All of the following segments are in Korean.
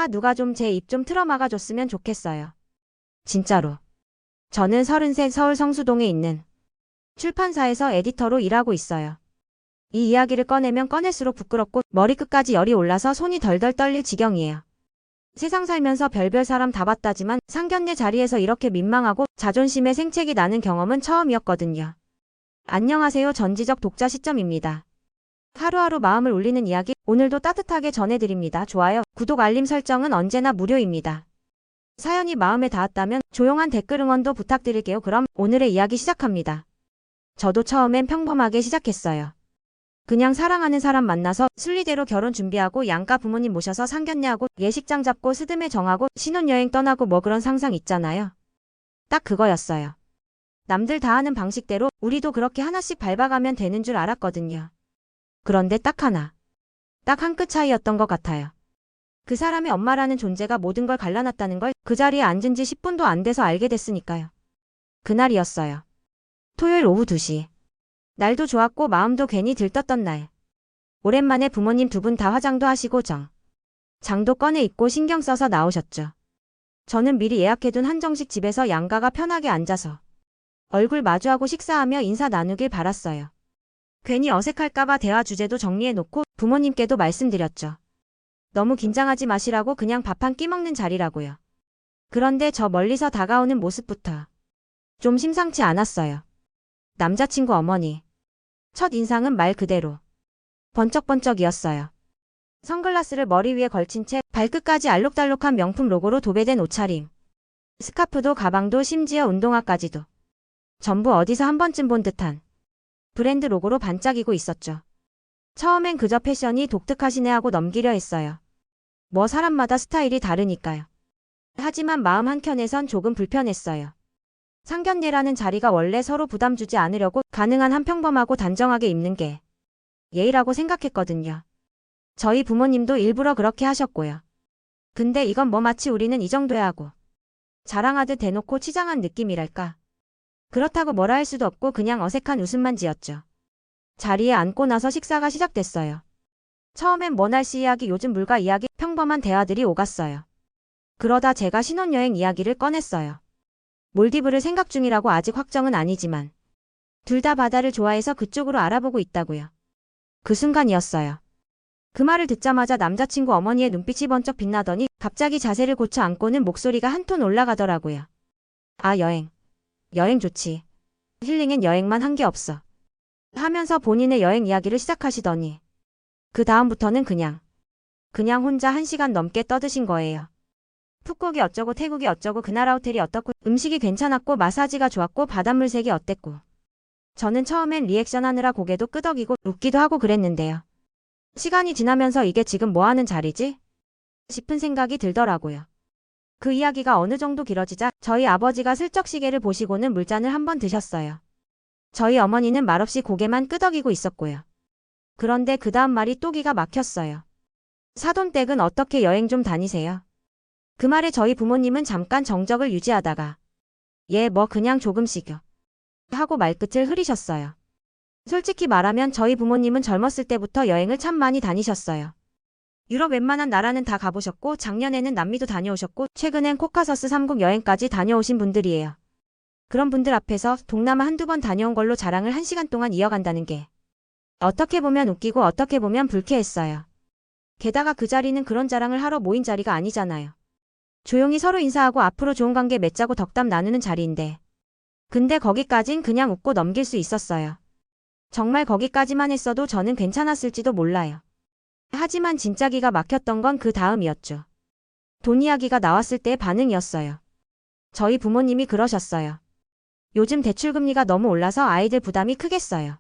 누가 좀 제 입 좀 틀어막아줬으면 좋겠어요. 진짜로. 저는 33 서울 성수동에 있는 출판사에서 에디터로 일하고 있어요. 이 이야기를 꺼내면 꺼낼수록 부끄럽고 머리끝까지 열이 올라서 손이 덜덜 떨릴 지경이에요. 세상 살면서 별별 사람 다 봤다지만 상견례 자리에서 이렇게 민망하고 자존심에 생책이 나는 경험은 처음이었거든요. 안녕하세요. 전지적 독자 시점입니다. 하루하루 마음을 울리는 이야기 오늘도 따뜻하게 전해드립니다. 좋아요, 구독, 알림 설정은 언제나 무료입니다. 사연이 마음에 닿았다면 조용한 댓글 응원도 부탁드릴게요. 그럼 오늘의 이야기 시작합니다. 저도 처음엔 평범하게 시작했어요. 그냥 사랑하는 사람 만나서 순리대로 결혼 준비하고 양가 부모님 모셔서 상견례하고 예식장 잡고 스드메 정하고 신혼여행 떠나고 뭐 그런 상상 있잖아요. 딱 그거였어요. 남들 다 하는 방식대로 우리도 그렇게 하나씩 밟아가면 되는 줄 알았거든요. 그런데 딱 하나. 딱 한 끗 차이였던 것 같아요. 그 사람의 엄마라는 존재가 모든 걸 갈라놨다는 걸 그 자리에 앉은 지 10분도 안 돼서 알게 됐으니까요. 그날이었어요. 토요일 오후 2시. 날도 좋았고 마음도 괜히 들떴던 날. 오랜만에 부모님 두 분 다 화장도 하시고 장도 꺼내 입고 신경 써서 나오셨죠. 저는 미리 예약해둔 한정식 집에서 양가가 편하게 앉아서 얼굴 마주하고 식사하며 인사 나누길 바랐어요. 괜히 어색할까봐 대화 주제도 정리해놓고 부모님께도 말씀드렸죠. 너무 긴장하지 마시라고, 그냥 밥 한 끼 먹는 자리라고요. 그런데 저 멀리서 다가오는 모습부터 좀 심상치 않았어요. 남자친구 어머니. 첫 인상은 말 그대로 번쩍번쩍이었어요. 선글라스를 머리 위에 걸친 채 발끝까지 알록달록한 명품 로고로 도배된 옷차림. 스카프도 가방도 심지어 운동화까지도 전부 어디서 한 번쯤 본 듯한 브랜드 로고로 반짝이고 있었죠. 처음엔 그저 패션이 독특하시네 하고 넘기려 했어요. 뭐 사람마다 스타일이 다르니까요. 하지만 마음 한켠에선 조금 불편했어요. 상견례라는 자리가 원래 서로 부담 주지 않으려고 가능한 한 평범하고 단정하게 입는 게 예의라고 생각했거든요. 저희 부모님도 일부러 그렇게 하셨고요. 근데 이건 뭐 마치 우리는 이 정도야 하고 자랑하듯 대놓고 치장한 느낌이랄까. 그렇다고 뭐라 할 수도 없고 그냥 어색한 웃음만 지었죠. 자리에 앉고 나서 식사가 시작됐어요. 처음엔 뭐 날씨 이야기, 요즘 물가 이야기, 평범한 대화들이 오갔어요. 그러다 제가 신혼여행 이야기를 꺼냈어요. 몰디브를 생각 중이라고, 아직 확정은 아니지만 둘 다 바다를 좋아해서 그쪽으로 알아보고 있다고요. 그 순간이었어요. 그 말을 듣자마자 남자친구 어머니의 눈빛이 번쩍 빛나더니 갑자기 자세를 고쳐 앉고는 목소리가 한 톤 올라가더라고요. 아, 여행 좋지. 힐링엔 여행만 한 게 없어. 하면서 본인의 여행 이야기를 시작하시더니 그 다음부터는 그냥 혼자 1시간 넘게 떠드신 거예요. 푸꾸옥이 어쩌고 태국이 어쩌고 그 나라 호텔이 어떻고 음식이 괜찮았고 마사지가 좋았고 바닷물 색이 어땠고. 저는 처음엔 리액션 하느라 고개도 끄덕이고 웃기도 하고 그랬는데요. 시간이 지나면서 이게 지금 뭐 하는 자리지? 싶은 생각이 들더라고요. 그 이야기가 어느 정도 길어지자 저희 아버지가 슬쩍 시계를 보시고는 물잔을 한번 드셨어요. 저희 어머니는 말없이 고개만 끄덕이고 있었고요. 그런데 그 다음 말이 또 기가 막혔어요. 사돈댁은 어떻게 여행 좀 다니세요? 그 말에 저희 부모님은 잠깐 정적을 유지하다가 뭐 그냥 조금씩요 하고 말끝을 흐리셨어요. 솔직히 말하면 저희 부모님은 젊었을 때부터 여행을 참 많이 다니셨어요. 유럽 웬만한 나라는 다 가보셨고 작년에는 남미도 다녀오셨고 최근엔 코카서스 3국 여행까지 다녀오신 분들이에요. 그런 분들 앞에서 동남아 한두 번 다녀온 걸로 자랑을 1시간 동안 이어간다는 게 어떻게 보면 웃기고 어떻게 보면 불쾌했어요. 게다가 그 자리는 그런 자랑을 하러 모인 자리가 아니잖아요. 조용히 서로 인사하고 앞으로 좋은 관계 맺자고 덕담 나누는 자리인데. 근데 거기까진 그냥 웃고 넘길 수 있었어요. 정말 거기까지만 했어도 저는 괜찮았을지도 몰라요. 하지만 진짜 기가 막혔던 건 그 다음이었죠. 돈 이야기가 나왔을 때의 반응이었어요. 저희 부모님이 그러셨어요. 요즘 대출금리가 너무 올라서 아이들 부담이 크겠어요.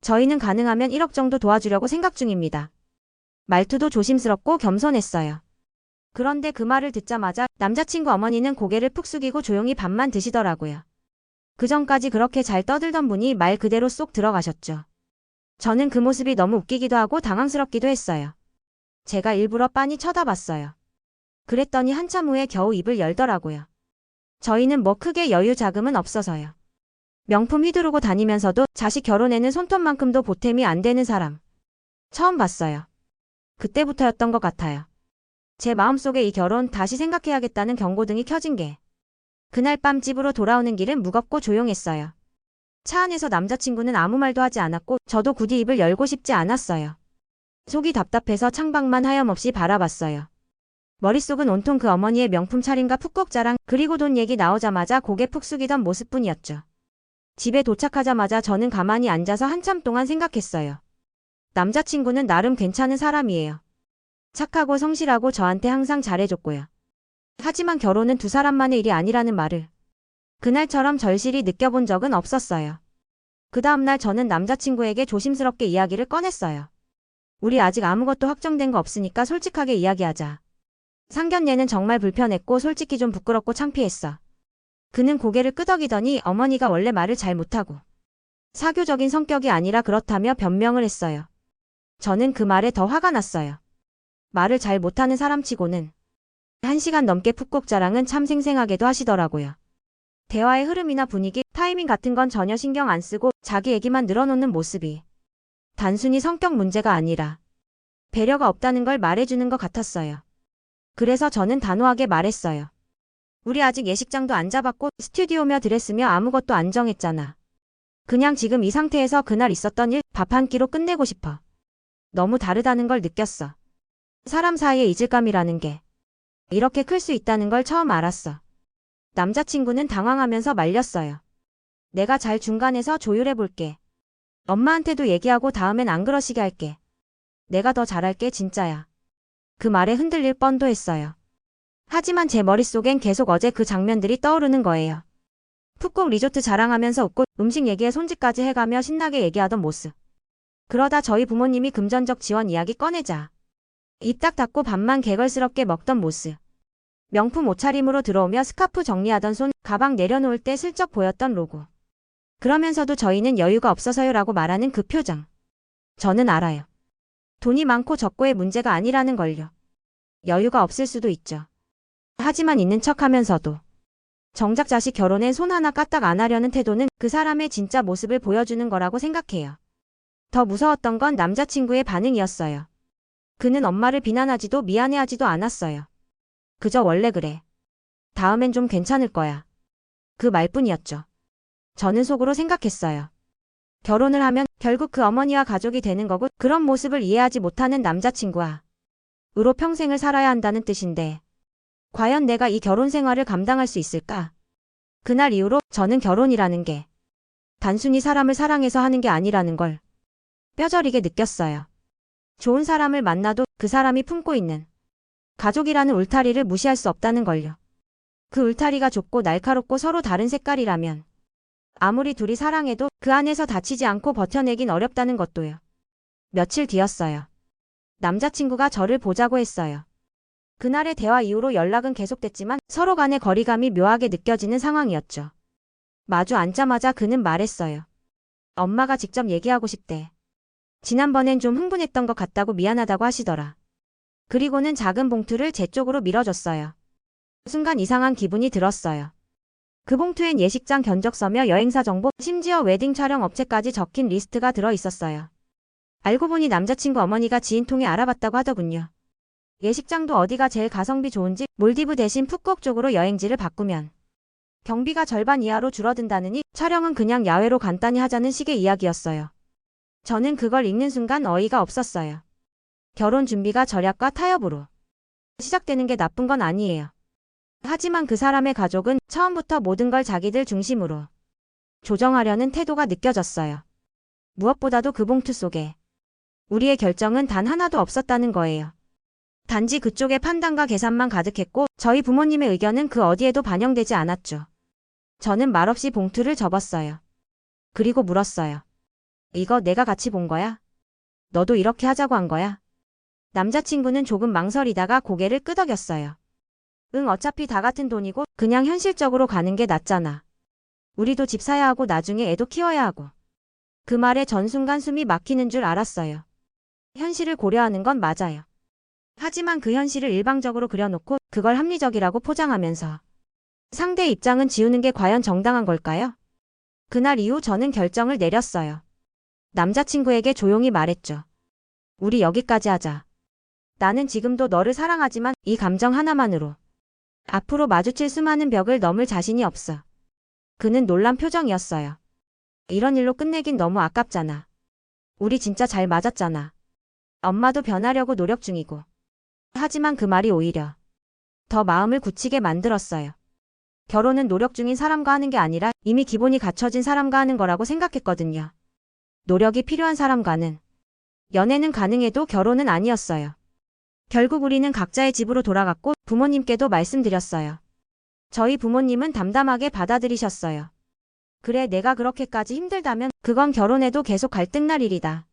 저희는 가능하면 1억 정도 도와주려고 생각 중입니다. 말투도 조심스럽고 겸손했어요. 그런데 그 말을 듣자마자 남자친구 어머니는 고개를 푹 숙이고 조용히 밥만 드시더라고요. 그전까지 그렇게 잘 떠들던 분이 말 그대로 쏙 들어가셨죠. 저는 그 모습이 너무 웃기기도 하고 당황스럽기도 했어요. 제가 일부러 빤히 쳐다봤어요. 그랬더니 한참 후에 겨우 입을 열더라고요. 저희는 뭐 크게 여유 자금은 없어서요. 명품 휘두르고 다니면서도 자식 결혼에는 손톱만큼도 보탬이 안 되는 사람. 처음 봤어요. 그때부터였던 것 같아요. 제 마음속에 이 결혼 다시 생각해야겠다는 경고등이 켜진 게 그날 밤 집으로 돌아오는 길은 무겁고 조용했어요. 차 안에서 남자친구는 아무 말도 하지 않았고 저도 굳이 입을 열고 싶지 않았어요. 속이 답답해서 창밖만 하염없이 바라봤어요. 머릿속은 온통 그 어머니의 명품 차림과 풋곡 자랑 그리고 돈 얘기 나오자마자 고개 푹 숙이던 모습뿐이었죠. 집에 도착하자마자 저는 가만히 앉아서 한참 동안 생각했어요. 남자친구는 나름 괜찮은 사람이에요. 착하고 성실하고 저한테 항상 잘해줬고요. 하지만 결혼은 두 사람만의 일이 아니라는 말을 그날처럼 절실히 느껴본 적은 없었어요. 그 다음날 저는 남자친구에게 조심스럽게 이야기를 꺼냈어요. 우리 아직 아무것도 확정된 거 없으니까 솔직하게 이야기하자. 상견례는 정말 불편했고 솔직히 좀 부끄럽고 창피했어. 그는 고개를 끄덕이더니 어머니가 원래 말을 잘 못하고 사교적인 성격이 아니라 그렇다며 변명을 했어요. 저는 그 말에 더 화가 났어요. 말을 잘 못하는 사람치고는 1시간 넘게 풋곡 자랑은 참 생생하게도 하시더라고요. 대화의 흐름이나 분위기, 타이밍 같은 건 전혀 신경 안 쓰고 자기 얘기만 늘어놓는 모습이 단순히 성격 문제가 아니라 배려가 없다는 걸 말해주는 것 같았어요. 그래서 저는 단호하게 말했어요. 우리 아직 예식장도 안 잡았고 스튜디오며 드레스며 아무것도 안 정했잖아. 그냥 지금 이 상태에서 그날 있었던 일 밥 한 끼로 끝내고 싶어. 너무 다르다는 걸 느꼈어. 사람 사이에 이질감이라는 게 이렇게 클 수 있다는 걸 처음 알았어. 남자친구는 당황하면서 말렸어요. 내가 잘 중간에서 조율해볼게. 엄마한테도 얘기하고 다음엔 안 그러시게 할게. 내가 더 잘할게 진짜야. 그 말에 흔들릴 뻔도 했어요. 하지만 제 머릿속엔 계속 어제 그 장면들이 떠오르는 거예요. 푹꼭 리조트 자랑하면서 웃고 음식 얘기에 손짓까지 해가며 신나게 얘기하던 모습. 그러다 저희 부모님이 금전적 지원 이야기 꺼내자 입 딱 닫고 밥만 개걸스럽게 먹던 모습. 명품 옷차림으로 들어오며 스카프 정리하던 손, 가방 내려놓을 때 슬쩍 보였던 로고. 그러면서도 저희는 여유가 없어서요라고 말하는 그 표정. 저는 알아요. 돈이 많고 적고의 문제가 아니라는 걸요. 여유가 없을 수도 있죠. 하지만 있는 척하면서도 정작 자식 결혼엔 손 하나 까딱 안 하려는 태도는 그 사람의 진짜 모습을 보여주는 거라고 생각해요. 더 무서웠던 건 남자친구의 반응이었어요. 그는 엄마를 비난하지도 미안해하지도 않았어요. 그저 원래 그래. 다음엔 좀 괜찮을 거야. 그 말뿐이었죠. 저는 속으로 생각했어요. 결혼을 하면 결국 그 어머니와 가족이 되는 거고 그런 모습을 이해하지 못하는 남자친구와 으로 평생을 살아야 한다는 뜻인데 과연 내가 이 결혼 생활을 감당할 수 있을까? 그날 이후로 저는 결혼이라는 게 단순히 사람을 사랑해서 하는 게 아니라는 걸 뼈저리게 느꼈어요. 좋은 사람을 만나도 그 사람이 품고 있는 가족이라는 울타리를 무시할 수 없다는 걸요. 그 울타리가 좁고 날카롭고 서로 다른 색깔이라면 아무리 둘이 사랑해도 그 안에서 다치지 않고 버텨내긴 어렵다는 것도요. 며칠 뒤였어요. 남자친구가 저를 보자고 했어요. 그날의 대화 이후로 연락은 계속됐지만 서로 간의 거리감이 묘하게 느껴지는 상황이었죠. 마주 앉자마자 그는 말했어요. 엄마가 직접 얘기하고 싶대. 지난번엔 좀 흥분했던 것 같다고 미안하다고 하시더라. 그리고는 작은 봉투를 제 쪽으로 밀어줬어요. 순간 이상한 기분이 들었어요. 그 봉투엔 예식장 견적서며 여행사 정보, 심지어 웨딩 촬영 업체까지 적힌 리스트가 들어 있었어요. 알고 보니 남자친구 어머니가 지인 통해 알아봤다고 하더군요. 예식장도 어디가 제일 가성비 좋은지 몰디브 대신 푸꾸옥 쪽으로 여행지를 바꾸면 경비가 절반 이하로 줄어든다느니 촬영은 그냥 야외로 간단히 하자는 식의 이야기였어요. 저는 그걸 읽는 순간 어이가 없었어요. 결혼 준비가 절약과 타협으로 시작되는 게 나쁜 건 아니에요. 하지만 그 사람의 가족은 처음부터 모든 걸 자기들 중심으로 조정하려는 태도가 느껴졌어요. 무엇보다도 그 봉투 속에 우리의 결정은 단 하나도 없었다는 거예요. 단지 그쪽의 판단과 계산만 가득했고 저희 부모님의 의견은 그 어디에도 반영되지 않았죠. 저는 말없이 봉투를 접었어요. 그리고 물었어요. 이거 내가 같이 본 거야? 너도 이렇게 하자고 한 거야? 남자친구는 조금 망설이다가 고개를 끄덕였어요. 응, 어차피 다 같은 돈이고 그냥 현실적으로 가는 게 낫잖아. 우리도 집 사야 하고 나중에 애도 키워야 하고. 그 말에 전 순간 숨이 막히는 줄 알았어요. 현실을 고려하는 건 맞아요. 하지만 그 현실을 일방적으로 그려놓고 그걸 합리적이라고 포장하면서 상대의 입장은 지우는 게 과연 정당한 걸까요? 그날 이후 저는 결정을 내렸어요. 남자친구에게 조용히 말했죠. 우리 여기까지 하자. 나는 지금도 너를 사랑하지만 이 감정 하나만으로 앞으로 마주칠 수많은 벽을 넘을 자신이 없어. 그는 놀란 표정이었어요. 이런 일로 끝내긴 너무 아깝잖아. 우리 진짜 잘 맞았잖아. 엄마도 변하려고 노력 중이고. 하지만 그 말이 오히려 더 마음을 굳히게 만들었어요. 결혼은 노력 중인 사람과 하는 게 아니라 이미 기본이 갖춰진 사람과 하는 거라고 생각했거든요. 노력이 필요한 사람과는 연애는 가능해도 결혼은 아니었어요. 결국 우리는 각자의 집으로 돌아갔고 부모님께도 말씀드렸어요. 저희 부모님은 담담하게 받아들이셨어요. 그래, 내가 그렇게까지 힘들다면 그건 결혼해도 계속 갈등날 일이다.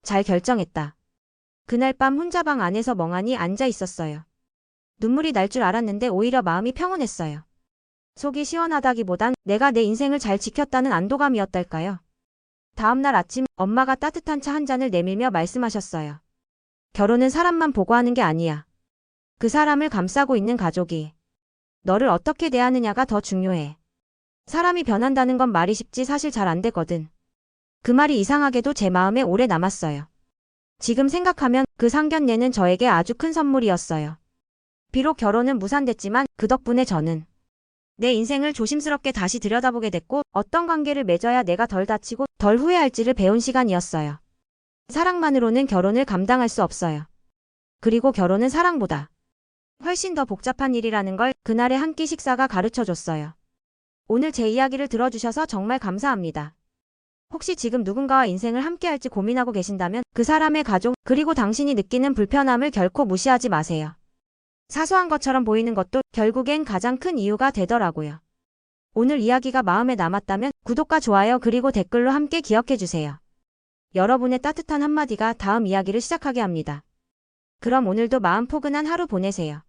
잘 결정했다. 그날 밤 혼자 방 안에서 멍하니 앉아 있었어요. 눈물이 날 줄 알았는데 오히려 마음이 평온했어요. 속이 시원하다기보단 내가 내 인생을 잘 지켰다는 안도감이었달까요. 다음날 아침 엄마가 따뜻한 차 한 잔을 내밀며 말씀하셨어요. 결혼은 사람만 보고 하는 게 아니야. 그 사람을 감싸고 있는 가족이 너를 어떻게 대하느냐가 더 중요해. 사람이 변한다는 건 말이 쉽지 사실 잘 안 되거든. 그 말이 이상하게도 제 마음에 오래 남았어요. 지금 생각하면 그 상견례는 저에게 아주 큰 선물이었어요. 비록 결혼은 무산됐지만 그 덕분에 저는 내 인생을 조심스럽게 다시 들여다보게 됐고 어떤 관계를 맺어야 내가 덜 다치고 덜 후회할지를 배운 시간이었어요. 사랑만으로는 결혼을 감당할 수 없어요. 그리고 결혼은 사랑보다 훨씬 더 복잡한 일이라는 걸 그날의 한 끼 식사가 가르쳐줬어요. 오늘 제 이야기를 들어주셔서 정말 감사합니다. 혹시 지금 누군가와 인생을 함께할지 고민하고 계신다면 그 사람의 가족 그리고 당신이 느끼는 불편함을 결코 무시하지 마세요. 사소한 것처럼 보이는 것도 결국엔 가장 큰 이유가 되더라고요. 오늘 이야기가 마음에 남았다면 구독과 좋아요 그리고 댓글로 함께 기억해주세요. 여러분의 따뜻한 한마디가 다음 이야기를 시작하게 합니다. 그럼 오늘도 마음 포근한 하루 보내세요.